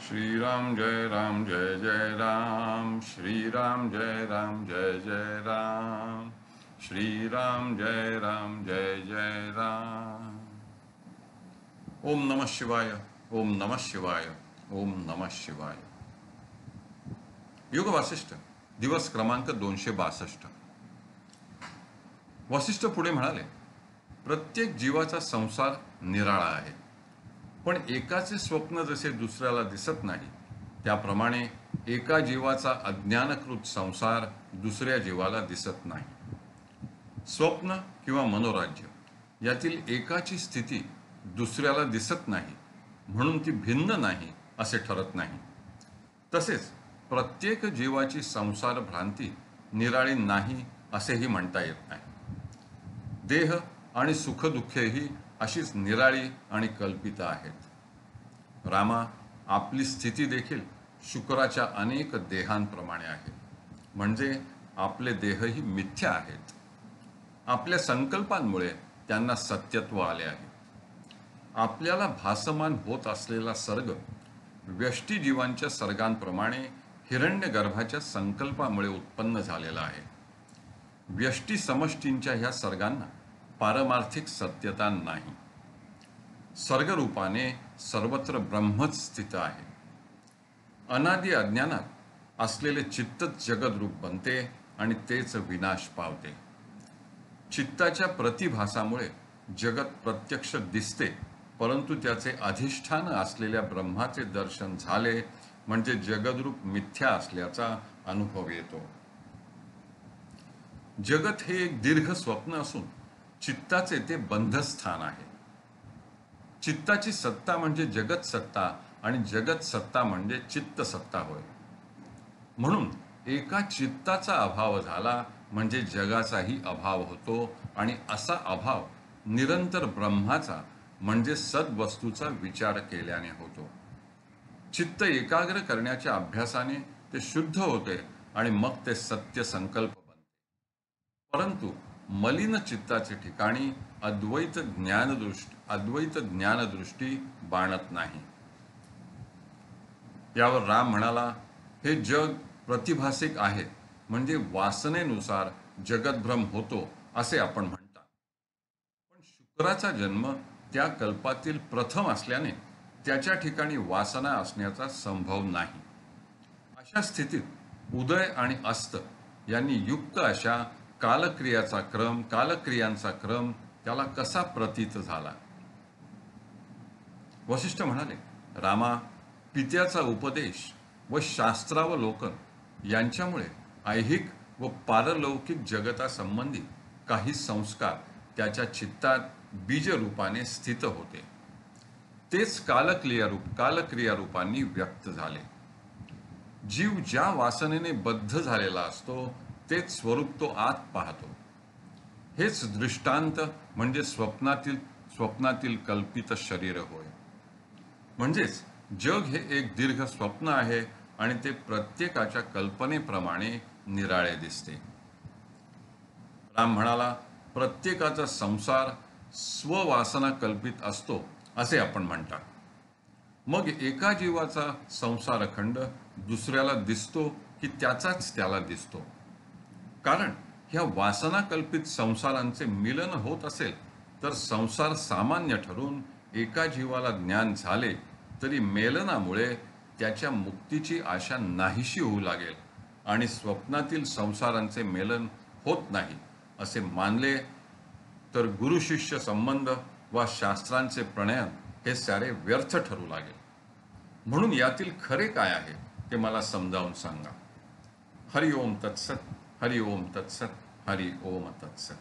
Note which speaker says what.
Speaker 1: श्रीराम जय राम जय जय राम, श्रीराम जय राम जय जय राम, श्रीराम जय राम जय जय राम। ओम नमः शिवाय, ओम नमः शिवाय, ओम नमः शिवाय। योग वासिष्ठ दिवस क्रमांक 262। वसिष्ठ पुढे म्हणाले, प्रत्येक जीवाचा संसार निराळा आहे, पण एकाचे स्वप्न जसे दुसऱ्याला दिसत नाही त्याप्रमाणे एका जीवाचा अज्ञानकृत संसार दुसऱ्या जीवाला दिसत नाही। स्वप्न किंवा मनोराज्य यातील एकाची स्थिती दुसऱ्याला दिसत नाही म्हणून ती भिन्न नाही असे ठरत नाही। तसेच प्रत्येक जीवाची संसार भ्रांती निराळी नाही असेही म्हणता येत नाही। देह आणि सुखदुःखेही अशीच निराळी आणि कल्पित आहेत। रामा, आपली स्थिती देखील शुक्राच्या अनेक देहांप्रमाणे आहे, म्हणजे आपले देहही मिथ्या आहेत। आपल्या संकल्पांमुळे त्यांना सत्यत्व आले आहे। आपल्याला भासमान होत असलेला सर्ग व्यष्टी जीवांच्या सर्गांप्रमाणे हिरण्यगर्भाच्या संकल्पामुळे उत्पन्न झालेला आहे। व्यष्टी समष्टींच्या ह्या सर्गांना पारमार्थिक सत्यता नाही। सर्गरूपाने सर्वत्र ब्रह्मच स्थित आहे। अनादि अज्ञानात असलेले चित्तच जगद्रूप बनते आणि तेच विनाश पावते। चित्ताच्या प्रतिभासामुळे जगत प्रत्यक्ष दिसते, परंतु त्याचे अधिष्ठान असलेल्या ब्रह्माचे दर्शन झाले म्हणजे जगद्रूप मिथ्या असल्याचा अनुभव येतो। जगत हे एक दीर्घ स्वप्न असून चित्ताचे ते बंधस्थान आहे। चित्ताची सत्ता म्हणजे जगत सत्ता आणि जगत सत्ता म्हणजे चित्त सत्ता होय। म्हणून एका चित्ताचा अभाव झाला म्हणजे जगाचाही अभाव होतो आणि असा अभाव निरंतर ब्रह्माचा म्हणजे सद्वस्तूचा विचार केल्याने होतो। चित्त एकाग्र करण्याच्या अभ्यासाने ते शुद्ध होते आणि मग ते सत्य संकल्प बनते। परंतु मलिन चित्ताचे ठिकाणी अद्वैत ज्ञानदृष्टी बाणत नाही। यावर राम म्हणाला, हे जग प्रतिभासिक आहे, म्हणजे वासनेनुसार जगद्भ्रम होतो असे आपण म्हणता। पण शुक्राचा जन्म त्या कल्पातील प्रथम असल्याने त्याच्या ठिकाणी वासना असण्याचा संभव नाही। अशा स्थितीत उदय आणि अस्त यांनी युक्त अशा कालक्रियांचा क्रम त्याला कसा प्रतीत झाला। वसिष्ठ म्हणाले, रामा, पित्याचा उपदेश व शास्त्रावलोकन यांच्यामुळे ऐहिक व पारलौकिक जगतासंबंधी काही संस्कार त्याच्या चित्तात बीजरूपाने स्थित होते। तेच कालक्रिया रूपांनी व्यक्त झाले। जीव ज्या वासनेने बद्ध झालेला असतो तेच स्वरूप तो आत पाहतो। हेच दृष्टांत म्हणजे स्वप्नातील कल्पित शरीर होय। म्हणजेच जग हे एक दीर्घ स्वप्न आहे आणि ते प्रत्येकाच्या कल्पनेप्रमाणे निराळे दिसते। राम म्हणाला, प्रत्येकाचा संसार स्ववासना कल्पित असतो असे आपण म्हणता। मग एका जीवाचा संसारखंड दुसऱ्याला दिसतो की त्याचाच त्याला दिसतो? कारण ह्या वासना कल्पित संसारांचे मिलन होत असेल तर संसार सामान्य ठरून एका जीवाला ज्ञान झाले तरी मेलनामुळे त्याच्या मुक्तीची आशा नाहीशी होऊ लागेल आणि स्वप्नातील संसारांचे मेलन होत नाही असे मानले तर गुरुशिष्य संबंध वा शास्त्रांचे प्रणयन हे सारे व्यर्थ ठरू लागेल। म्हणून यातील खरे काय आहे ते मला समजावून सांगा। हरि ओम तत्सत, हरि ओम तत्सत, हरि ओम तत्सत।